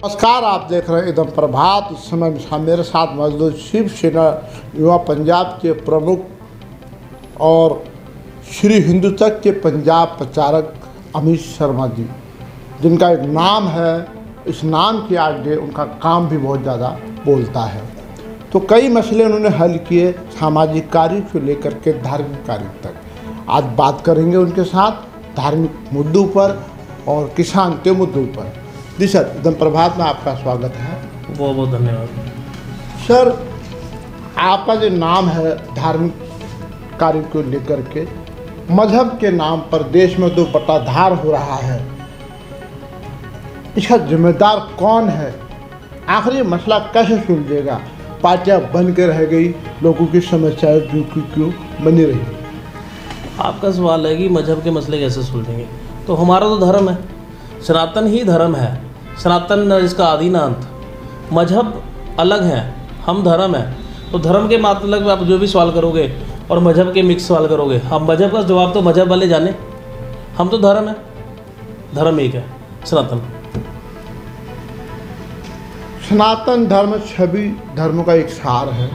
नमस्कार, आप देख रहे हैं एकदम प्रभात। इस समय मेरे साथ मौजूद शिवसेना युवा पंजाब के प्रमुख और श्री हिंदू तक के पंजाब प्रचारक अमित शर्मा जी, जिनका एक नाम है। इस नाम के आगे उनका काम भी बहुत ज़्यादा बोलता है। तो कई मसले उन्होंने हल किए, सामाजिक कार्य से लेकर के धार्मिक कार्य तक। आज बात करेंगे उनके साथ धार्मिक मुद्दों पर और किसान के मुद्दों पर। जी सर, एकदम प्रभात में आपका स्वागत है। बहुत बहुत धन्यवाद सर। आपका जो नाम है धार्मिक कार्य को लेकर के, मजहब के नाम पर देश में जो बटाधार हो रहा है, इसका जिम्मेदार कौन है? आखिर ये मसला कैसे सुलझेगा? पार्टियां बन के रह गई, लोगों की समस्याएं क्यों बनी रही? आपका सवाल है कि मजहब के मसले कैसे सुलझेंगे। तो हमारा तो धर्म है, सनातन ही धर्म है। सनातन इसका आदि ना अंत। मजहब अलग है, हम धर्म है। तो धर्म के मतलब आप जो भी सवाल करोगे और मजहब के मिक्स सवाल करोगे, हम मजहब का जवाब तो मजहब वाले जाने। हम तो धर्म है, धर्म एक है, सनातन। सनातन धर्म सभी धर्मों का एक सार है,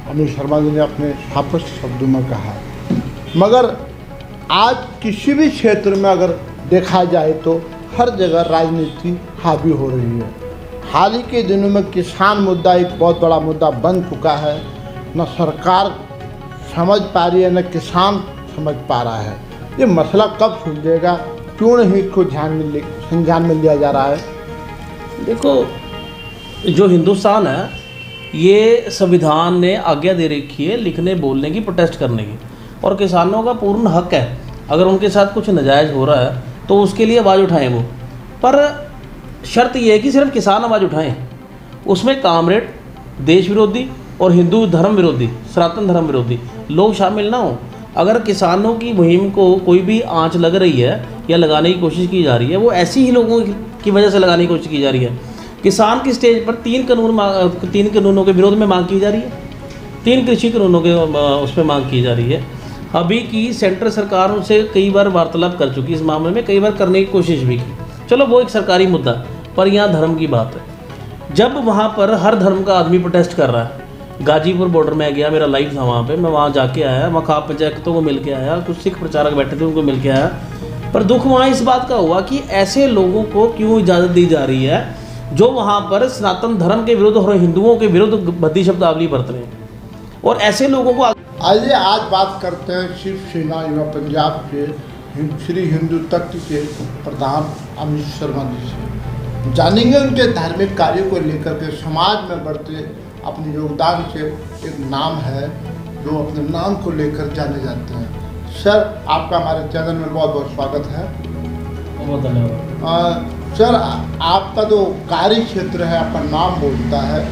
अमित शर्मा जी ने अपने स्पष्ट शब्दों में कहा। मगर आज किसी भी क्षेत्र में अगर देखा जाए तो हर जगह राजनीति हावी हो रही है। हाल ही के दिनों में किसान मुद्दा एक बहुत बड़ा मुद्दा बन चुका है। न सरकार समझ पा रही है, न किसान समझ पा रहा है। ये मसला कब सुलझेगा? क्यों नहीं इसको संज्ञान में लिया जा रहा है? देखो, जो हिंदुस्तान है, ये संविधान ने आज्ञा दे रखी है लिखने, बोलने की, प्रोटेस्ट करने की, और किसानों का पूर्ण हक है। अगर उनके साथ कुछ नाजायज़ हो रहा है तो उसके लिए आवाज़ उठाएं वो। पर शर्त यह है कि सिर्फ किसान आवाज़ उठाएं, उसमें कामरेड, देश विरोधी और हिंदू धर्म विरोधी, सनातन धर्म विरोधी लोग शामिल ना हों। अगर किसानों की मुहिम को कोई भी आंच लग रही है या लगाने की कोशिश की जा रही है, वो ऐसी ही लोगों की वजह से लगाने की कोशिश की जा रही है। किसान की स्टेज पर तीन कानूनों के विरोध में मांग की जा रही है, 3 कृषि कानूनों के उस पर मांग की जा रही है। अभी की सेंट्रल सरकार उनसे कई बार वार्तालाप कर चुकी, इस मामले में कई बार करने की कोशिश भी की। चलो, वो एक सरकारी मुद्दा, पर यहाँ धर्म की बात है। जब वहाँ पर हर धर्म का आदमी प्रोटेस्ट कर रहा है, गाजीपुर बॉर्डर में गया, मेरा लाइव था वहाँ पे, मैं वहाँ जाके आया, वहाँ खाप पंचायतों को मिल के आया, कुछ सिख प्रचारक बैठे थे उनको मिल के आया। पर दुख वहाँ इस बात का हुआ कि ऐसे लोगों को क्यों इजाज़त दी जा रही है जो वहाँ पर सनातन धर्म के विरुद्ध और हिंदुओं के विरुद्ध भद्दी शब्दावली बरत रहे हैं। और ऐसे लोगों को आइए आज बात करते हैं शिवसेना युवा पंजाब के श्री हिंदू तत्व के प्रधान अमित शर्मा जी से। जानेंगे उनके धार्मिक कार्यों को लेकर के समाज में बढ़ते अपने योगदान से। एक नाम है जो अपने नाम को लेकर जाने जाते हैं। सर, आपका हमारे चैनल में बहुत बहुत स्वागत है। बहुत धन्यवाद। सर, आपका जो कार्य क्षेत्र है, आपका नाम बोलता है।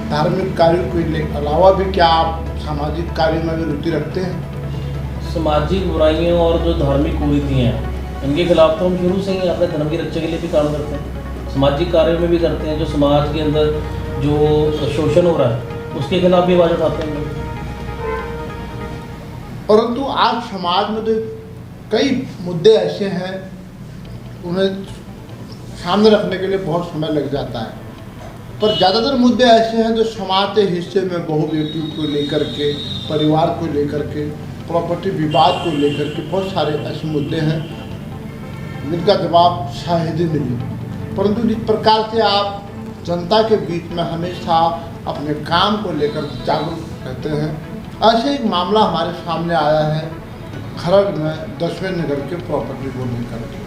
धार्मिक कार्यों के अलावा भी क्या आप सामाजिक कार्य में भी रुचि रखते हैं? सामाजिक बुराइयों और जो धार्मिक कुरीतियाँ हैं, इनके खिलाफ तो हम शुरू से ही अपने धर्म की रक्षा के लिए भी काम करते हैं, सामाजिक कार्यों में भी करते हैं। जो समाज के अंदर जो शोषण हो रहा है उसके खिलाफ भी आवाज़ उठाते हैं। परंतु आज समाज में तो कई मुद्दे ऐसे हैं, उन्हें सामने रखने के लिए बहुत समय लग जाता है। पर ज़्यादातर मुद्दे ऐसे हैं जो समाज के हिस्से में बहुबेटी को लेकर के, परिवार को लेकर के, प्रॉपर्टी विवाद को लेकर के बहुत सारे ऐसे मुद्दे हैं जिनका जवाब शायद ही मिले। परंतु जिस प्रकार से आप जनता के बीच में हमेशा अपने काम को लेकर जागरूक रहते हैं, ऐसे एक मामला हमारे सामने आया है खरड़ में 10वें नगर के प्रॉपर्टी को लेकर के।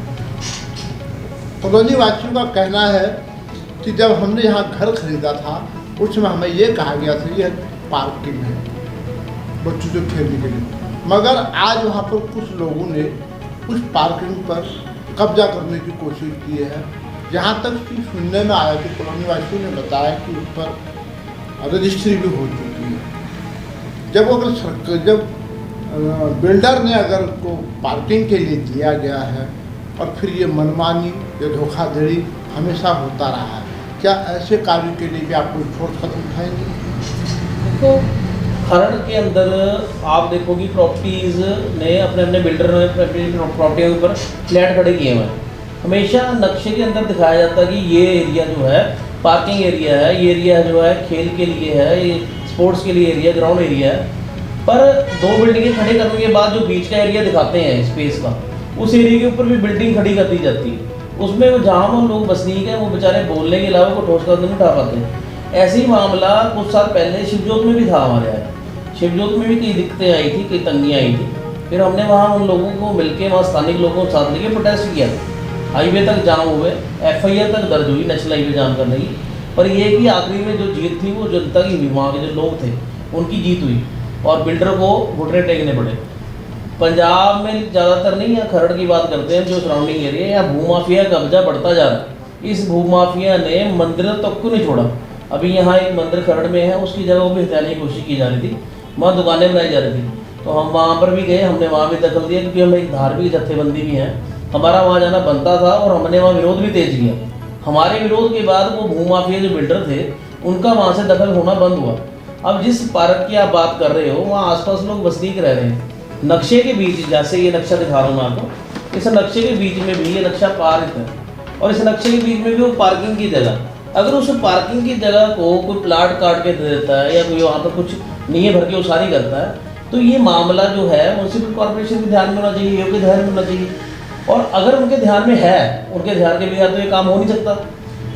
कॉलोनी वासियों का कहना है कि जब हमने यहाँ घर खरीदा था उसमें हमें ये कहा गया था यह पार्किंग है बच्चों को खेलने के लिए, मगर आज वहाँ पर कुछ लोगों ने उस पार्किंग पर कब्जा करने की कोशिश की है। यहाँ तक कि सुनने में आया कि कॉलोनी वासियों ने बताया कि उस पर रजिस्ट्री भी हो चुकी है। जब बिल्डर ने अगर उसको पार्किंग के लिए दिया गया है और फिर ये मनमानी या धोखाधड़ी हमेशा होता रहा है, क्या ऐसे कार्यों के लिए भी आप कोई ठोस कदम उठाएंगे? देखो, खरड़ के अंदर आप देखो कि प्रॉपर्टीज़ ने अपने बिल्डर ने प्रॉपर्टी के ऊपर फ्लैट खड़े किए हुए हैं। हमेशा नक्शे के अंदर दिखाया जाता है कि ये एरिया जो है पार्किंग एरिया है, ये एरिया जो है खेल के लिए है, ये स्पोर्ट्स के लिए एरिया, ग्राउंड एरिया है। पर 2 बिल्डिंगें खड़ी करने के बाद जो बीच का एरिया दिखाते हैं स्पेस का, उस एरिया के ऊपर भी बिल्डिंग खड़ी कर दी जाती है। उसमें वो जहाँ वो लोग बसनीक हैं वो बेचारे बोलने के अलावा को ठोस कदम नहीं उठा पाते। ऐसे ही मामला कुछ साल पहले शिवजोत में भी था हमारे यहाँ। शिवजोत में भी कई दिक्कतें आई थी, कई तंगियाँ आई थी। फिर हमने वहाँ उन लोगों को मिलकर वहाँ स्थानिक लोगों के साथ लेके प्रोटेस्ट किया। हाईवे तक जाम हुए, FIR तक दर्ज हुई नेशनल हाईवे जाम करने की। पर ये कि आखिरी में जो जीत थी वो जनता की हुई, वहाँ के जो लोग थे उनकी जीत हुई और बिल्डर को घुटने टेकने पड़े। पंजाब में ज़्यादातर नहीं, या खरड़ की बात करते हैं जो सराउंडिंग एरिया, या भूमाफिया कब्जा बढ़ता जा रहा है। इस भूमाफिया ने मंदिर तक को नहीं छोड़ा। अभी यहाँ एक मंदिर खरड़ में है, उसकी जगह वो भी हथियाने की कोशिश की जा रही थी, वहाँ दुकानें बनाई जा रही थी। तो हम वहाँ पर भी गए, हमने वहाँ भी दखल दिया क्योंकि हम एक धार्मिक जत्थेबंदी भी हैं, हमारा वहाँ जाना बनता था और हमने वहाँ विरोध भी तेज किया। हमारे विरोध के बाद वो भूमाफिया जो बिल्डर थे उनका वहाँ से दखल होना बंद हुआ। अब जिस पार्क की आप बात कर रहे हो वहाँ आसपास लोग वसनीक रह रहे हैं। नक्शे के बीच, जैसे ये नक्शा दिखा रहा हूँ मैं आपको, इस नक्शे के बीच में भी ये नक्शा पार्क है और इस नक्शे के बीच में भी वो पार्किंग की जगह, अगर उस पार्किंग की जगह को कोई प्लाट काट के दे देता है या कोई वहाँ पर कुछ नींव भर के उसारी करता है, तो ये मामला जो है म्यूनसिपल कॉर्पोरेशन के ध्यान में होना चाहिए, योग्य ध्यान में होना चाहिए। और अगर उनके ध्यान में है, उनके ध्यान के बगैर तो ये काम हो नहीं सकता।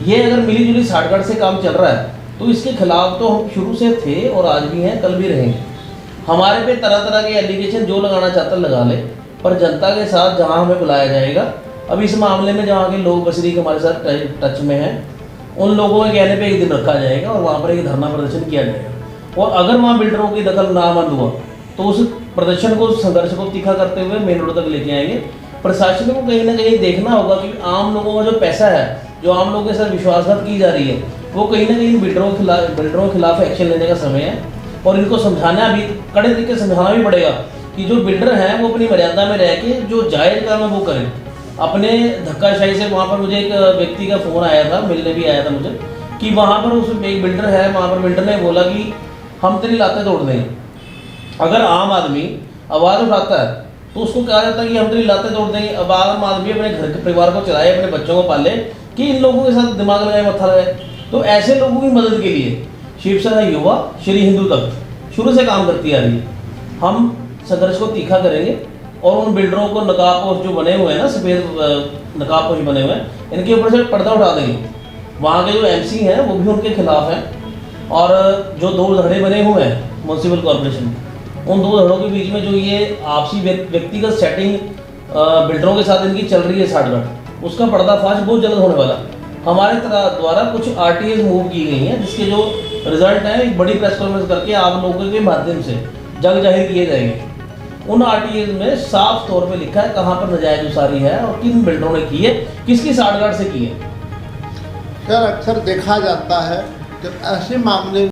ये अगर मिली जुली साठगांठ से काम चल रहा है तो इसके खिलाफ तो हम शुरू से थे और आज भी हैं, कल भी रहेंगे। हमारे पे तरह तरह के एलिगेशन जो लगाना चाहता लगा ले, पर जनता के साथ जहाँ हमें बुलाया जाएगा, अब इस मामले में जहाँ के लोग बसनीक हमारे साथ टच में हैं, उन लोगों के कहने पे एक दिन रखा जाएगा और वहाँ पर एक धरना प्रदर्शन किया जाएगा। और अगर वहाँ बिल्डरों की दखल ना बंद हुआ तो उस प्रदर्शन को, संघर्ष को तीखा करते हुए मेन रोड तक लेके आएंगे। प्रशासन को कहीं ना कहीं देखना होगा कि आम लोगों का जो पैसा है, जो आम लोगों के साथ विश्वासघात की जा रही है, वो कहीं ना कहीं बिल्डरों के खिलाफ एक्शन लेने का समय है। और इनको समझाना भी, कड़े तरीके से समझाना भी पड़ेगा कि जो बिल्डर हैं वो अपनी मर्यादा में रह के जो जायज़ काम है वो करें। अपने धक्काशाही से, वहाँ पर मुझे एक व्यक्ति का फ़ोन आया था, मिलने भी आया था मुझे, कि वहाँ पर उस एक बिल्डर है, वहाँ पर बिल्डर ने बोला कि हम तेरी लातें तोड़ देंगे। अगर आम आदमी आवाज़ उठाता है तो उसको कहा जाता है कि हम तेरी लातें तोड़ देंगे। अब आम आदमी अपने घर के परिवार को चलाए, अपने बच्चों को पाले, कि इन लोगों के साथ दिमाग लगाए, मत्था लगाए। तो ऐसे लोगों की मदद के लिए शिवसेना युवा श्री हिंदू तक शुरू से काम करती आ रही है। हम संघर्ष को तीखा करेंगे और उन बिल्डरों को नकाबपोश जो बने हुए हैं ना, सफ़ेद नकाबपोश बने हुए हैं, इनके ऊपर से पर्दा उठा देंगे। वहाँ के जो MC हैं वो भी उनके खिलाफ हैं। और जो 2 धड़े बने हुए हैं म्यूनसिपल कॉर्पोरेशन, उन 2 धड़ों के बीच में जो ये आपसी व्यक्तिगत सेटिंग बिल्डरों के साथ इनकी चल रही है साठगांठ, उसका पर्दाफाश बहुत जल्द होने वाला। हमारे द्वारा कुछ RTAs मूव की गई हैं, जिसके जो रिजल्ट हैं एक बड़ी प्रेस कॉन्फ्रेंस करके आप लोगों के माध्यम से जग जाहिर किए जाएंगे। उन RTAs में साफ तौर पे लिखा है कहाँ पर नाजायज उसारी है और किन बिल्डरों ने की है, किसकी साठगांठ से की है। सर, अक्सर देखा जाता है कि ऐसे मामले